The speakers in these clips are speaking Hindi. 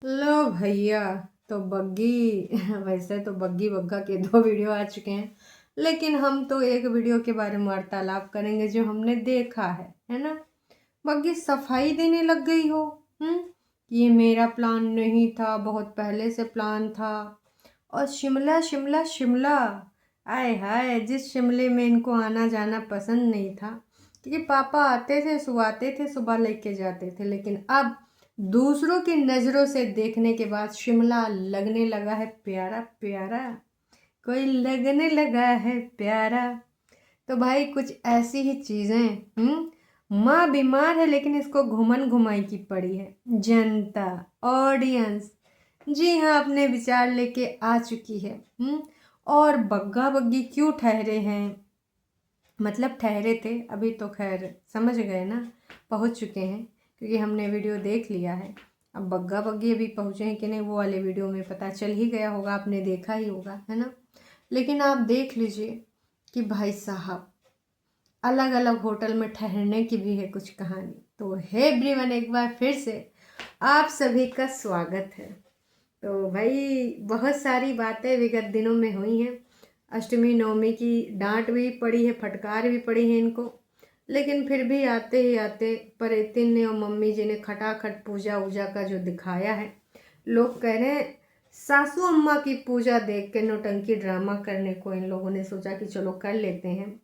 लो भैया। तो बग्गी वैसे तो बग्गी बग्गा के दो वीडियो आ चुके हैं, लेकिन हम तो एक वीडियो के बारे में वार्तालाप करेंगे जो हमने देखा है ना। बग्गी सफाई देने लग गई हो। हम्म। ये मेरा प्लान नहीं था, बहुत पहले से प्लान था। और शिमला शिमला शिमला, आय हाय, जिस शिमले में इनको आना जाना पसंद नहीं था, क्योंकि पापा आते थे, सुबह थे, सुबह लेके जाते थे, लेकिन अब दूसरों की नज़रों से देखने के बाद शिमला लगने लगा है प्यारा प्यारा। कोई लगने लगा है प्यारा। तो भाई कुछ ऐसी ही चीज़ें। माँ बीमार है लेकिन इसको घुमन घुमाई की पड़ी है। जनता, ऑडियंस, जी हाँ, अपने विचार लेके आ चुकी है। और बग्गा बग्गी क्यों ठहरे हैं, मतलब ठहरे थे, अभी तो खैर समझ गए ना, पहुंच चुके हैं, क्योंकि हमने वीडियो देख लिया है। अब बग्गा बग्गी अभी पहुंचे हैं कि नहीं वो वाले वीडियो में पता चल ही गया होगा, आपने देखा ही होगा, है ना। लेकिन आप देख लीजिए कि भाई साहब अलग अलग होटल में ठहरने की भी है कुछ कहानी। तो हे एवरीवन, एक बार फिर से आप सभी का स्वागत है। तो भाई बहुत सारी बातें विगत दिनों में हुई हैं। अष्टमी नवमी की डांट भी पड़ी है, फटकार भी पड़ी है इनको, लेकिन फिर भी आते ही आते परेतिन ने और मम्मी जी ने खटाखट पूजा वूजा का जो दिखाया है, लोग कह रहे हैं सासू अम्मा की पूजा देख के नौटंकी ड्रामा करने को इन लोगों ने सोचा कि चलो कर लेते हैं।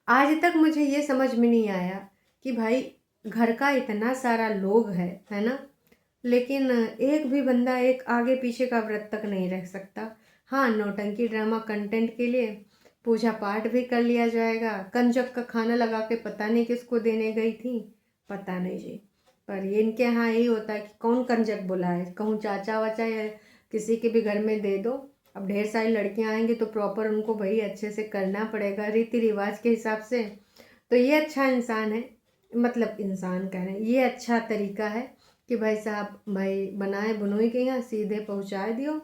आज तक मुझे ये समझ में नहीं आया कि भाई घर का इतना सारा लोग है ना, लेकिन एक भी बंदा एक आगे पीछे का व्रत तक नहीं रख सकता। हाँ, नौटंकी ड्रामा कंटेंट के लिए पूजा पाठ भी कर लिया जाएगा। कंजक का खाना लगा के पता नहीं किसको देने गई थी, पता नहीं जी। पर ये इनके यहाँ यही होता है कि कौन कंजक बुलाए, कहूँ चाचा वाचा या किसी के भी घर में दे दो। अब ढेर सारी लड़कियां आएंगी तो प्रॉपर उनको भाई अच्छे से करना पड़ेगा रीति रिवाज के हिसाब से। तो ये अच्छा इंसान है, मतलब इंसान कह रहे हैं, ये अच्छा तरीका है कि भाई साहब भाई बनाए बुनोई के यहाँ सीधे पहुँचा दियो,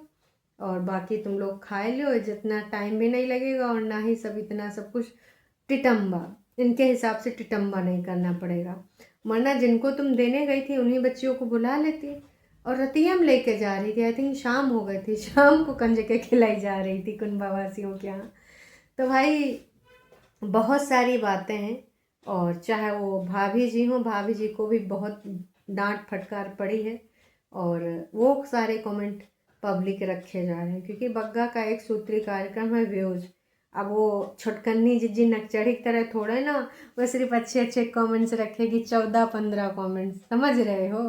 और बाकी तुम लोग खाए लियो, जितना टाइम भी नहीं लगेगा और ना ही सब इतना सब कुछ टिटम्बा, इनके हिसाब से टिटम्बा नहीं करना पड़ेगा। वरना जिनको तुम देने गई थी उन्हीं बच्चियों को बुला लेती, और रतियम लेके जा रही थी, आई थिंक शाम हो गई थी, शाम को कंजके खिलाई जा रही थी कुंभवासियों के यहाँ। तो भाई बहुत सारी बातें हैं, और चाहे वो भाभी जी हों, भाभी जी को भी बहुत डांट फटकार पड़ी है, और वो सारे कमेंट पब्लिक रखे जा रहे हैं, क्योंकि बग्गा का एक सूत्री कार्यक्रम है व्यूज। अब वो छुटकन्नी जिज्जी नकचढ़ी की तरह थोड़े ना वो सिर्फ अच्छे अच्छे कमेंट्स रखेगी, 14-15 कमेंट्स, समझ रहे हो।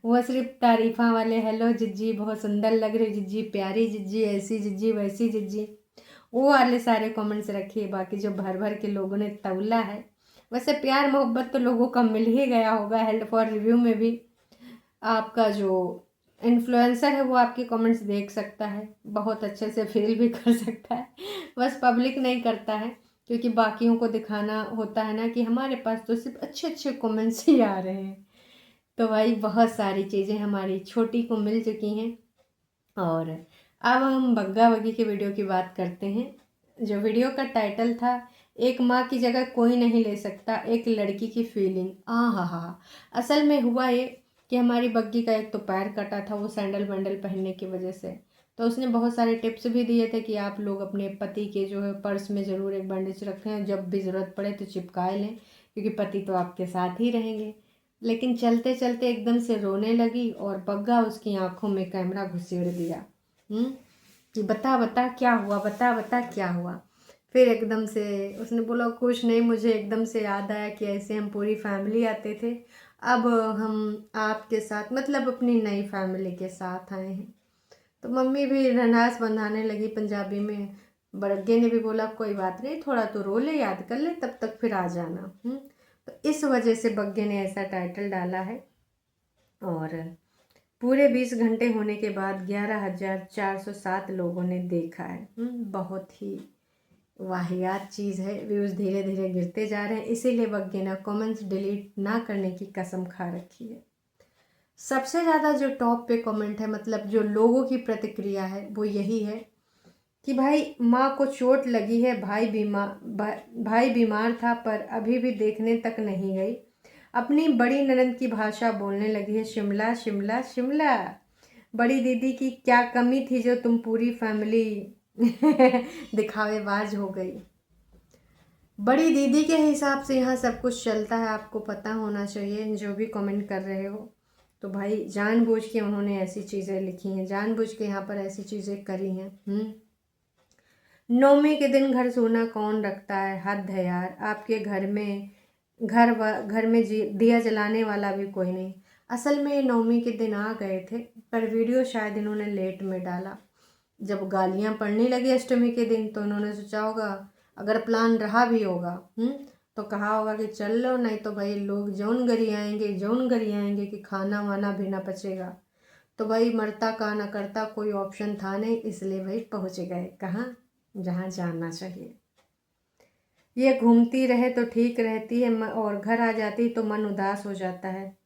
वो सिर्फ तारीफा वाले, हेलो जिज्जी बहुत सुंदर लग रही जिज्जी, प्यारी जिज्जी, ऐसी जिज्जी वैसी जिज्जी, वो वाले सारे कमेंट्स रखिए। बाकी जो भर भर के लोगों ने तौला है, वैसे प्यार मोहब्बत तो लोगों का मिल ही गया होगा। हेल्ड फॉर रिव्यू में भी आपका जो इन्फ्लुएंसर है वो आपके कमेंट्स देख सकता है, बहुत अच्छे से फील भी कर सकता है, बस पब्लिक नहीं करता है, क्योंकि बाकियों को दिखाना होता है ना कि हमारे पास तो सिर्फ अच्छे अच्छे कमेंट्स ही आ रहे हैं। तो भाई बहुत सारी चीज़ें हमारी छोटी को मिल चुकी हैं। और अब हम बग्गा बग्गी के वीडियो की बात करते हैं। जो वीडियो का टाइटल था, एक माँ की जगह कोई नहीं ले सकता एक लड़की की फीलिंग। हा। असल में हुआ ये कि हमारी बग्गी का एक तो पैर कटा था वो सैंडल वैंडल पहनने की वजह से। तो उसने बहुत सारे टिप्स भी दिए थे कि आप लोग अपने पति के जो है पर्स में ज़रूर एक बैंडेज रखें, जब भी ज़रूरत पड़े तो चिपकाए लें, क्योंकि पति तो आपके साथ ही रहेंगे। लेकिन चलते चलते एकदम से रोने लगी और बग्गा उसकी आंखों में कैमरा घुसेड़ दिया। कि बता बता क्या हुआ, बता बता क्या हुआ। फिर एकदम से उसने बोला कुछ नहीं, मुझे एकदम से याद आया कि ऐसे हम पूरी फैमिली आते थे, अब हम आपके साथ मतलब अपनी नई फैमिली के साथ आए हैं। तो मम्मी भी रनास बंधाने लगी पंजाबी में। बड़गे ने भी बोला कोई बात नहीं, थोड़ा तो रो ले, याद कर ले, तब तक फिर आ जाना। तो इस वजह से बग्गे ने ऐसा टाइटल डाला है। और पूरे 20 घंटे होने के बाद 11,407 लोगों ने देखा है। बहुत ही वाहियात चीज़ है। व्यूज़ धीरे धीरे गिरते जा रहे हैं, इसीलिए बग्गे ने कमेंट्स डिलीट ना करने की कसम खा रखी है। सबसे ज़्यादा जो टॉप पे कमेंट है, मतलब जो लोगों की प्रतिक्रिया है, वो यही है कि भाई माँ को चोट लगी है, भाई बीमार था पर अभी भी देखने तक नहीं गई। अपनी बड़ी ननद की भाषा बोलने लगी है, शिमला शिमला शिमला। बड़ी दीदी की क्या कमी थी जो तुम पूरी फैमिली दिखावेबाज हो गई। बड़ी दीदी के हिसाब से यहाँ सब कुछ चलता है, आपको पता होना चाहिए। जो भी कमेंट कर रहे हो तो भाई जानबूझ के उन्होंने ऐसी चीज़ें लिखी हैं, जानबूझ के यहाँ पर ऐसी चीज़ें करी हैं। नौमी के दिन घर सूना कौन रखता है, हद है यार। आपके घर में घर में दिया जलाने वाला भी कोई नहीं। असल में नौमी के दिन आ गए थे, पर वीडियो शायद इन्होंने लेट में डाला। जब गालियाँ पड़ने लगी अष्टमी के दिन तो उन्होंने सोचा होगा, अगर प्लान रहा भी होगा तो कहा होगा कि चल लो, नहीं तो भाई लोग जौन गरी आएंगे कि खाना वाना भी ना पचेगा। तो भाई मरता का ना करता, कोई ऑप्शन था नहीं, इसलिए भाई पहुँच गए कहाँ, जहाँ जाना चाहिए। ये घूमती रहे तो ठीक रहती है और घर आ जाती तो मन उदास हो जाता है।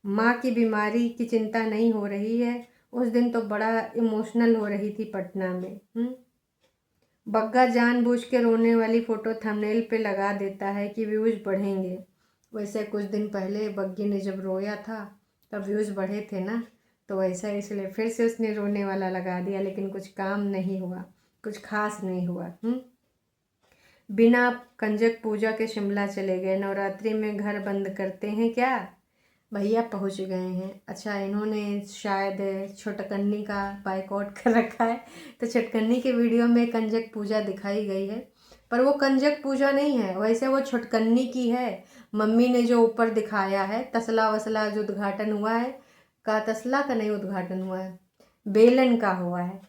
माँ की बीमारी की चिंता नहीं हो रही है, उस दिन तो बड़ा इमोशनल हो रही थी पटना में। बग्गा जानबूझ के रोने वाली फ़ोटो थंबनेल पे लगा देता है कि व्यूज़ बढ़ेंगे। वैसे कुछ दिन पहले बग्गी ने जब रोया था तब व्यूज़ बढ़े थे ना, तो वैसा इसलिए फिर से उसने रोने वाला लगा दिया, लेकिन कुछ काम नहीं हुआ, कुछ खास नहीं हुआ। बिना कंजक पूजा के शिमला चले गए, नवरात्रि में घर बंद करते हैं क्या? भैया पहुंच गए हैं। अच्छा, इन्होंने शायद छोटकन्नी का बाइकआउट कर रखा है, तो छोटकन्नी के वीडियो में कंजक पूजा दिखाई गई है, पर वो कंजक पूजा नहीं है, वैसे वो छोटकन्नी की है। मम्मी ने जो ऊपर दिखाया है तसला वसला जो उद्घाटन हुआ है, का तसला का नहीं उद्घाटन हुआ है, बेलन का हुआ है।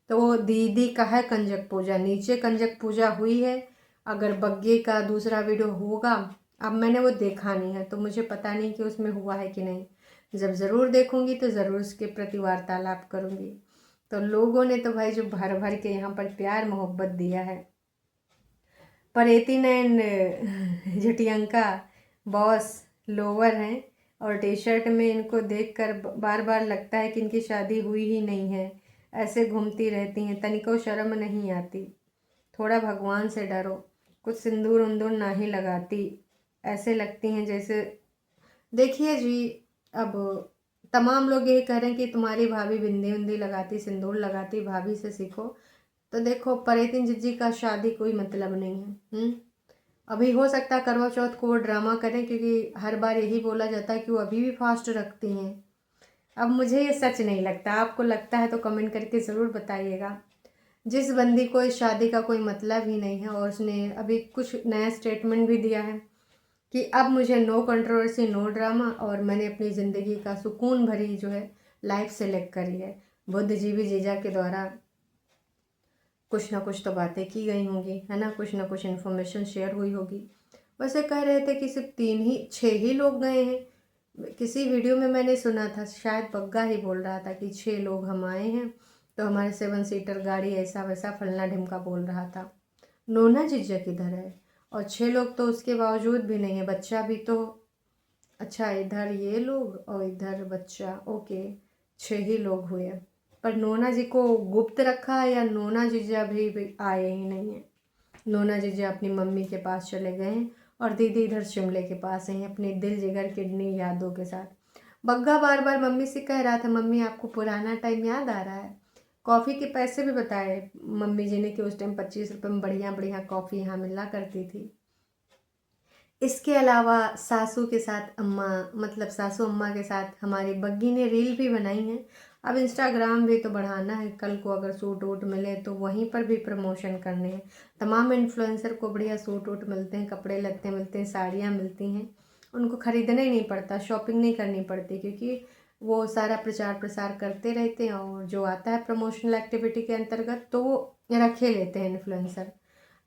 तो वो दीदी का है कंजक पूजा, नीचे कंजक पूजा हुई है। अगर बग्गे का दूसरा वीडियो होगा, अब मैंने वो देखा नहीं है तो मुझे पता नहीं कि उसमें हुआ है कि नहीं। जब ज़रूर देखूंगी तो ज़रूर उसके प्रति वार्तालाप करूंगी। तो लोगों ने तो भाई जो भर भर के यहाँ पर प्यार मोहब्बत दिया है। परेतिन एंड जटियंका बॉस लोअर हैं और टी शर्ट में इनको देखकर बार बार लगता है कि इनकी शादी हुई ही नहीं है। ऐसे घूमती रहती हैं, तनिको शर्म नहीं आती। थोड़ा भगवान से डरो, कुछ सिंदूर उंदूर ना ही लगाती, ऐसे लगती हैं जैसे। देखिए जी, अब तमाम लोग यही कह रहे हैं कि तुम्हारी भाभी बिंदी उंदी लगाती, सिंदूर लगाती, भाभी से सीखो। तो देखो, परेतिन जिज्जी का शादी कोई मतलब नहीं है। अभी हो सकता है करवा चौथ को वो ड्रामा करें, क्योंकि हर बार यही बोला जाता है कि वो अभी भी फास्ट रखती हैं। अब मुझे ये सच नहीं लगता, आपको लगता है तो कमेंट करके ज़रूर बताइएगा। जिस बंदी को इस शादी का कोई मतलब ही नहीं है, और उसने अभी कुछ नया स्टेटमेंट भी दिया है कि अब मुझे नो कंट्रोवर्सी नो ड्रामा, और मैंने अपनी ज़िंदगी का सुकून भरी जो है लाइफ सेलेक्ट करी है। बुद्धिजीवी जीजा के द्वारा कुछ ना कुछ तो बातें की गई होंगी, है ना, कुछ ना कुछ इन्फॉर्मेशन शेयर हुई होगी। वैसे कह रहे थे कि सिर्फ 6 ही लोग गए हैं। किसी वीडियो में मैंने सुना था, शायद बग्गा ही बोल रहा था कि 6 लोग हम आए हैं, तो हमारे 7 सीटर गाड़ी ऐसा वैसा फलना ढिमका बोल रहा था। नोना जीजा किधर है? और 6 लोग तो उसके बावजूद भी नहीं है, बच्चा भी तो। अच्छा, इधर ये लोग और इधर बच्चा, ओके, 6 ही लोग हुए। पर नोना जी को गुप्त रखा है या नोना जीजा भी आए ही नहीं है? नोना जीजा अपनी मम्मी के पास चले गए हैं और दीदी इधर शिमले के पास हैं अपनी दिल जिगर किडनी यादों के साथ। बग्गा बार बार मम्मी से कह रहा था, मम्मी आपको पुराना टाइम याद आ रहा है? कॉफ़ी के पैसे भी बताए मम्मी जी ने कि उस टाइम 25 रुपये में बढ़िया बढ़िया कॉफ़ी यहाँ मिला करती थी। इसके अलावा सासू के साथ अम्मा, मतलब सासू अम्मा के साथ हमारी बग्गी ने रील भी बनाई है। अब इंस्टाग्राम भी तो बढ़ाना है, कल को अगर सूट वूट मिले तो वहीं पर भी प्रमोशन करने हैं। तमाम इन्फ्लुएंसर को बढ़िया सूट वूट मिलते हैं, कपड़े लत्ते मिलते हैं, साड़ियाँ मिलती हैं, उनको ख़रीदना ही नहीं पड़ता, शॉपिंग नहीं करनी पड़ती, क्योंकि वो सारा प्रचार प्रसार करते रहते हैं और जो आता है प्रमोशनल एक्टिविटी के अंतर्गत तो वो रखे लेते हैं इन्फ्लुएंसर।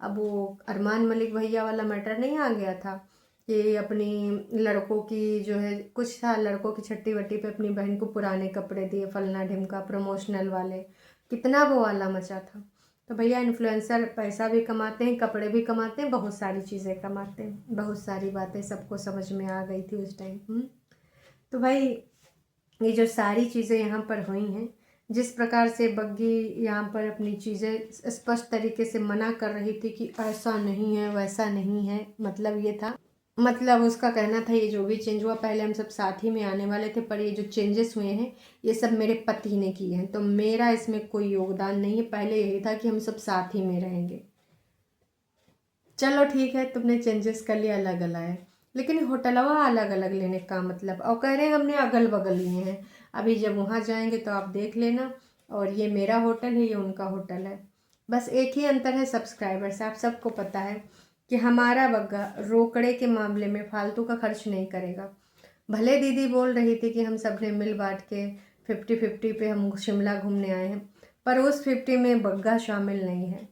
अब वो अरमान मलिक भैया वाला मैटर नहीं आ गया था कि अपनी लड़कों की जो है, कुछ था लड़कों की छट्टी वट्टी पे अपनी बहन को पुराने कपड़े दिए, फलना ढिमका प्रमोशनल वाले, कितना वो वाला मचा था। तो भैया इन्फ्लुएंसर पैसा भी कमाते हैं, कपड़े भी कमाते हैं, बहुत सारी चीज़ें कमाते हैं, बहुत सारी बातें सबको समझ में आ गई थी उस टाइम। तो भाई ये जो सारी चीज़ें यहाँ पर हुई हैं, जिस प्रकार से बग्गी यहाँ पर अपनी चीज़ें स्पष्ट तरीके से मना कर रही थी कि ऐसा नहीं है वैसा नहीं है, मतलब ये था मतलब उसका कहना था ये जो भी चेंज हुआ, पहले हम सब साथ ही में आने वाले थे, पर ये जो चेंजेस हुए हैं ये सब मेरे पति ने किए हैं, तो मेरा इसमें कोई योगदान नहीं है। पहले यही था कि हम सब साथ ही में रहेंगे। चलो ठीक है, तुमने चेंजेस कर लिया, अलग अलग है, लेकिन होटलवा अलग अलग लेने का मतलब, और कह रहे हैं हमने अगल बगल लिए हैं। अभी जब वहाँ जाएंगे तो आप देख लेना। और ये मेरा होटल है, ये उनका होटल है, बस एक ही अंतर है सब्सक्राइबर्स। आप सबको पता है कि हमारा बग्गा रोकड़े के मामले में फालतू का खर्च नहीं करेगा। भले दीदी बोल रही थी कि हम सब ने मिल बांट के 50-50 पे हम शिमला घूमने आए हैं, पर उस 50 में बग्गा शामिल नहीं है।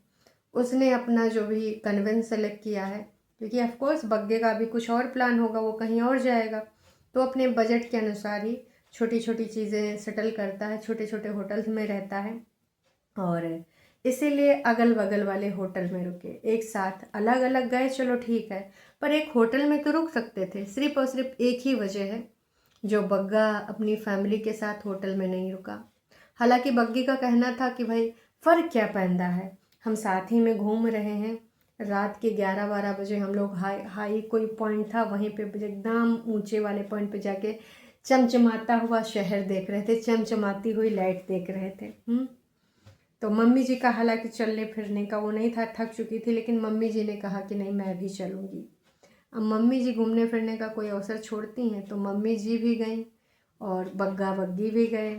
उसने अपना जो भी कन्वेंस सेलेक्ट किया है, क्योंकि ऑफ कोर्स बग्गे का भी कुछ और प्लान होगा, वो कहीं और जाएगा, तो अपने बजट के अनुसार ही छोटी छोटी चीज़ें सेटल करता है, छोटे छोटे होटल्स में रहता है, और इसीलिए अगल बगल वाले होटल में रुके। एक साथ अलग अलग गए चलो ठीक है, पर एक होटल में तो रुक सकते थे। सिर्फ और सिर्फ एक ही वजह है जो बग्गा अपनी फैमिली के साथ होटल में नहीं रुका। हालांकि बग्गी का कहना था कि भाई फ़र्क क्या पैंदा है, हम साथ ही में घूम रहे हैं। रात के 11-12 बजे हम लोग हाई हाई कोई पॉइंट था, वहीं पे एकदम ऊंचे वाले पॉइंट पे जाके चमचमाता हुआ शहर देख रहे थे, चमचमाती हुई लाइट देख रहे थे। तो मम्मी जी का हालांकि चलने फिरने का वो नहीं था, थक चुकी थी, लेकिन मम्मी जी ने कहा कि नहीं मैं भी चलूँगी। अब मम्मी जी घूमने फिरने का कोई अवसर छोड़ती हैं, तो मम्मी जी भी गई और बग्गा बग्गी भी गए।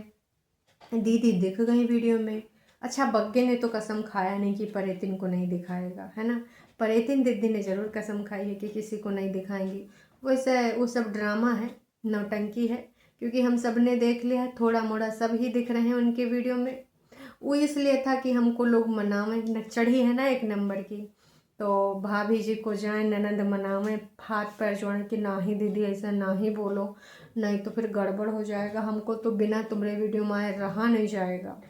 दीदी दिख गई वीडियो में। अच्छा, बग्गे ने तो कसम खाया नहीं कि परेतिन को नहीं दिखाएगा, है ना। परेतिन दीदी ने ज़रूर कसम खाई है कि किसी को नहीं दिखाएंगी। वैसे वो सब ड्रामा है, नौटंकी है, क्योंकि हम सब ने देख लिया है, थोड़ा मोड़ा सब ही दिख रहे हैं उनके वीडियो में। वो इसलिए था कि हमको लोग मनावें, चढ़ी है ना एक नंबर की, तो भाभी जी को जाए ननद मनावें, हाथ पैर जोड़ें कि ना ही दीदी ऐसा ना ही बोलो, नहीं तो फिर गड़बड़ हो जाएगा, हमको तो बिना तुम्हारे वीडियो में आए रहा नहीं जाएगा।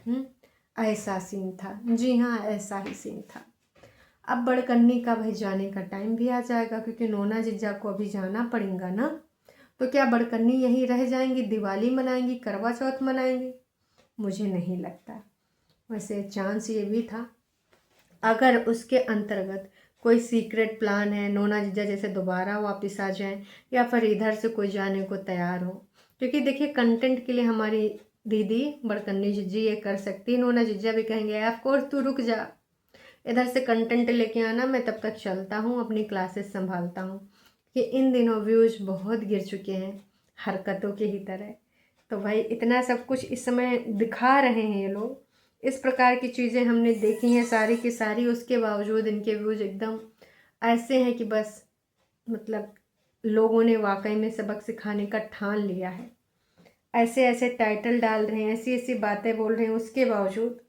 ऐसा सीन था, जी हाँ ऐसा ही सीन था। अब बड़कन्नी का भाई जाने का टाइम भी आ जाएगा, क्योंकि नोना जीजा को अभी जाना पड़ेगा ना। तो क्या बड़कन्नी यहीं रह जाएंगी, दिवाली मनाएंगी, करवा चौथ मनाएंगी? मुझे नहीं लगता। वैसे चांस ये भी था, अगर उसके अंतर्गत कोई सीक्रेट प्लान है, नोना जीजा जैसे दोबारा वापस आ जाएं, या फिर इधर से कोई जाने को तैयार हो, क्योंकि देखिए कंटेंट के लिए हमारी दीदी बड़कन्नी जीजी ये कर सकती है, नोना जीजा भी कहेंगे ऑफ कोर्स तू रुक जा, इधर से कंटेंट लेके आना, मैं तब तक चलता हूँ, अपनी क्लासेस संभालता हूँ। कि इन दिनों व्यूज बहुत गिर चुके हैं हरकतों के ही तरह, तो भाई इतना सब कुछ इस समय दिखा रहे हैं ये लोग, इस प्रकार की चीज़ें हमने देखी हैं सारी की सारी, उसके बावजूद इनके व्यूज एकदम ऐसे हैं कि बस मतलब लोगों ने वाकई में सबक सिखाने का ठान लिया है। ऐसे ऐसे टाइटल डाल रहे हैं, ऐसी ऐसी बातें बोल रहे हैं, उसके बावजूद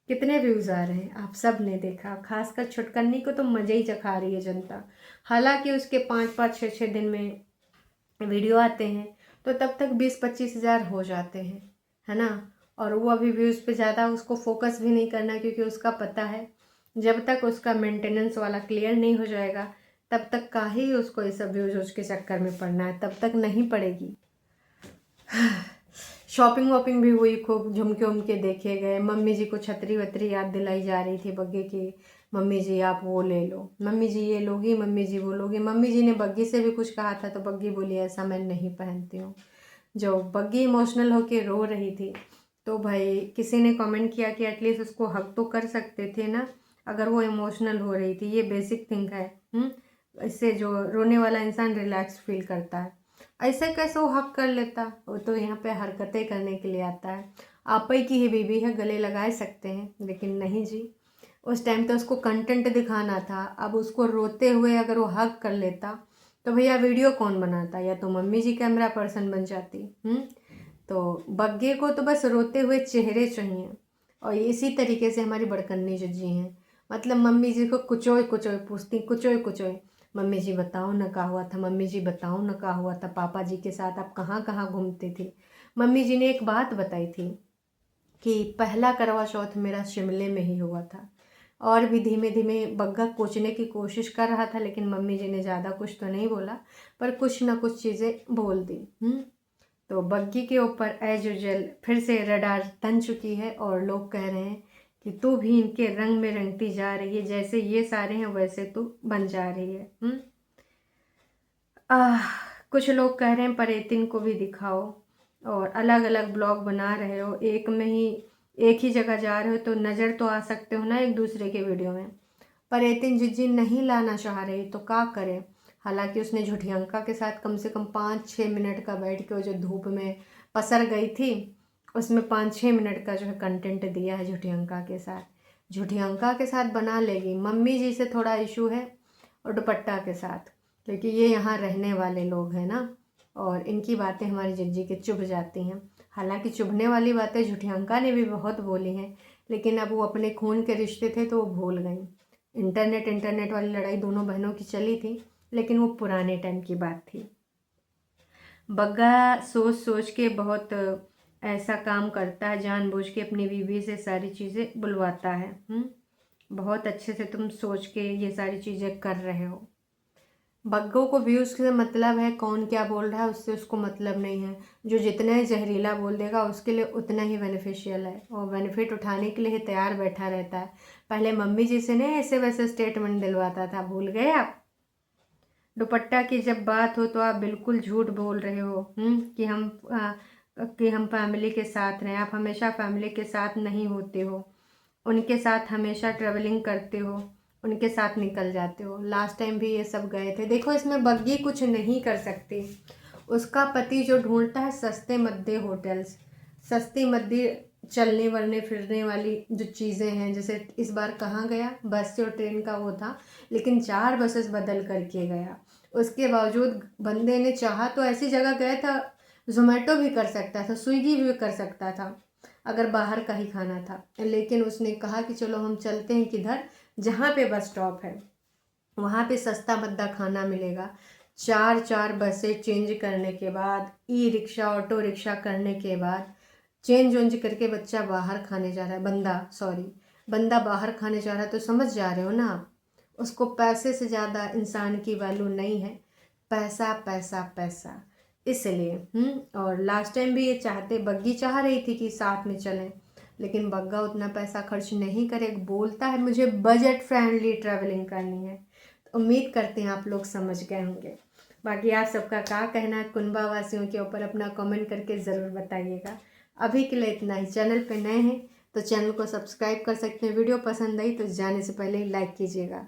कितने व्यूज़ आ रहे हैं आप सब ने देखा। खासकर छुटकन्नी को तो मज़े ही चखा रही है जनता। हालांकि उसके 5-5 6-6 दिन में वीडियो आते हैं, तो तब तक 20-25 हज़ार हो जाते हैं, है ना। और वो अभी व्यूज़ पे ज़्यादा उसको फोकस भी नहीं करना, क्योंकि उसका पता है जब तक उसका मेंटेनेंस वाला क्लियर नहीं हो जाएगा तब तक का ही उसको ये सब व्यूज़ के चक्कर में पड़ना है, तब तक नहीं पड़ेगी। शॉपिंग वॉपिंग भी हुई, खूब झुमके उमके देखे गए, मम्मी जी को छतरी वतरी याद दिलाई जा रही थी बग्गे की, मम्मी जी आप वो ले लो, मम्मी जी ये लोगी, मम्मी जी वो लोगी। मम्मी जी ने बग्गी से भी कुछ कहा था, तो बग्गी बोली ऐसा मैं नहीं पहनती हूँ। जो बग्गी इमोशनल होके रो रही थी, तो भाई किसी ने कमेंट किया कि एटलीस्ट उसको हक तो कर सकते थे ना, अगर वो इमोशनल हो रही थी। ये बेसिक थिंग है। इससे जो रोने वाला इंसान रिलैक्स फील करता है, ऐसे कैसे वो हक कर लेता? वो तो यहाँ पे हरकतें करने के लिए आता है। आप ही की ही बीवी है, गले लगा सकते हैं, लेकिन नहीं जी, उस टाइम तो उसको कंटेंट दिखाना था। अब उसको रोते हुए अगर वो हक कर लेता तो भैया वीडियो कौन बनाता? या तो मम्मी जी कैमरा पर्सन बन जाती। तो बग्गे को तो बस रोते हुए चेहरे चाहिए, और इसी तरीके से हमारी बड़कन्नी जी हैं। मतलब मम्मी जी को कुचोय कुचोय पूछती, कुचोय कुचोय, मम्मी जी बताओ ना क्या हुआ था, मम्मी जी बताओ ना क्या हुआ था, पापा जी के साथ आप कहाँ कहाँ घूमते थे। मम्मी जी ने एक बात बताई थी कि पहला करवा चौथ मेरा शिमले में ही हुआ था, और भी धीमे धीमे बग्गा कोचने की कोशिश कर रहा था, लेकिन मम्मी जी ने ज़्यादा कुछ तो नहीं बोला, पर कुछ ना कुछ चीज़ें बोल दी। तो बग्गी के ऊपर एज यूजल फिर से रडार तन चुकी है, और लोग कह रहे हैं कि तू भी इनके रंग में रंगती जा रही है, जैसे ये सारे हैं वैसे तू बन जा रही है। आह, कुछ लोग कह रहे हैं परेतिन को भी दिखाओ, और अलग अलग ब्लॉग बना रहे हो, एक ही जगह जा रहे हो तो नज़र तो आ सकते हो ना एक दूसरे के वीडियो में। परेतिन जिज्जी नहीं लाना चाह रही तो क्या करे। हालांकि उसने झुठियंका के साथ कम से कम 5-6 मिनट का बैठ के, वो जो धूप में पसर गई थी, उसमें 5-6 मिनट का जो है कंटेंट दिया है झुठियंका के साथ। झुठियंका के साथ बना लेगी, मम्मी जी से थोड़ा इशू है, और दुपट्टा के साथ, क्योंकि ये यहाँ रहने वाले लोग हैं ना, और इनकी बातें हमारी जिज्जी के चुभ जाती हैं। हालांकि चुभने वाली बातें झुठियंका ने भी बहुत बोली हैं, लेकिन अब वो अपने खून के रिश्ते थे तो वो भूल गई। इंटरनेट वाली लड़ाई दोनों बहनों की चली थी, लेकिन वो पुराने टाइम की बात थी। बग्गा सोच सोच के बहुत ऐसा काम करता है, जानबूझ के अपनी बीवी से सारी चीज़ें बुलवाता है। बहुत अच्छे से तुम सोच के ये सारी चीज़ें कर रहे हो। बग्गों को व्यूज़ से मतलब है, कौन क्या बोल रहा है उससे उसको मतलब नहीं है। जो जितना जहरीला बोल देगा उसके लिए उतना ही बेनिफिशियल है, और बेनिफिट उठाने के लिए तैयार बैठा रहता है। पहले मम्मी जी से नहीं ऐसे वैसे स्टेटमेंट दिलवाता था, भूल गए आप। दुपट्टा की जब बात हो तो आप बिल्कुल झूठ बोल रहे हो कि हम फैमिली के साथ रहें। आप हमेशा फैमिली के साथ नहीं होते हो, उनके साथ हमेशा ट्रेवलिंग करते हो, उनके साथ निकल जाते हो। लास्ट टाइम भी ये सब गए थे। देखो इसमें बग्गी कुछ नहीं कर सकती। उसका पति जो ढूंढता है सस्ते मद्दे होटल्स, सस्ती मद्दी चलने वलने फिरने वाली जो चीज़ें हैं। जैसे इस बार कहाँ गया, बस से और ट्रेन का वो था, लेकिन 4 बसेस बदल करके गया। उसके बावजूद बंदे ने चाहा तो ऐसी जगह गया था, जोमेटो भी कर सकता था, स्विगी भी कर सकता था, अगर बाहर का ही खाना था। लेकिन उसने कहा कि चलो हम चलते हैं किधर, जहाँ पे बस स्टॉप है वहाँ पे सस्ता मद्दा खाना मिलेगा। 4 बसें चेंज करने के बाद, ई रिक्शा ऑटो रिक्शा करने के बाद, चेंज वेंज करके बच्चा बाहर खाने जा रहा है, बंदा बाहर खाने जा रहा है। तो समझ जा रहे हो ना आप, उसको पैसे से ज़्यादा इंसान की वैल्यू नहीं है। पैसा पैसा पैसा, इसलिए। और लास्ट टाइम भी ये बग्गी चाह रही थी कि साथ में चलें, लेकिन बग्गा उतना पैसा खर्च नहीं करे। बोलता है मुझे बजट फ्रेंडली ट्रैवलिंग करनी है। तो उम्मीद करते हैं आप लोग समझ गए होंगे। बाकी आप सबका क्या कहना है कुनबा वासियों के ऊपर, अपना कमेंट करके ज़रूर बताइएगा। अभी के लिए इतना ही। चैनल पे नए हैं तो चैनल को सब्सक्राइब कर सकते हैं। वीडियो पसंद आई तो जाने से पहले लाइक कीजिएगा।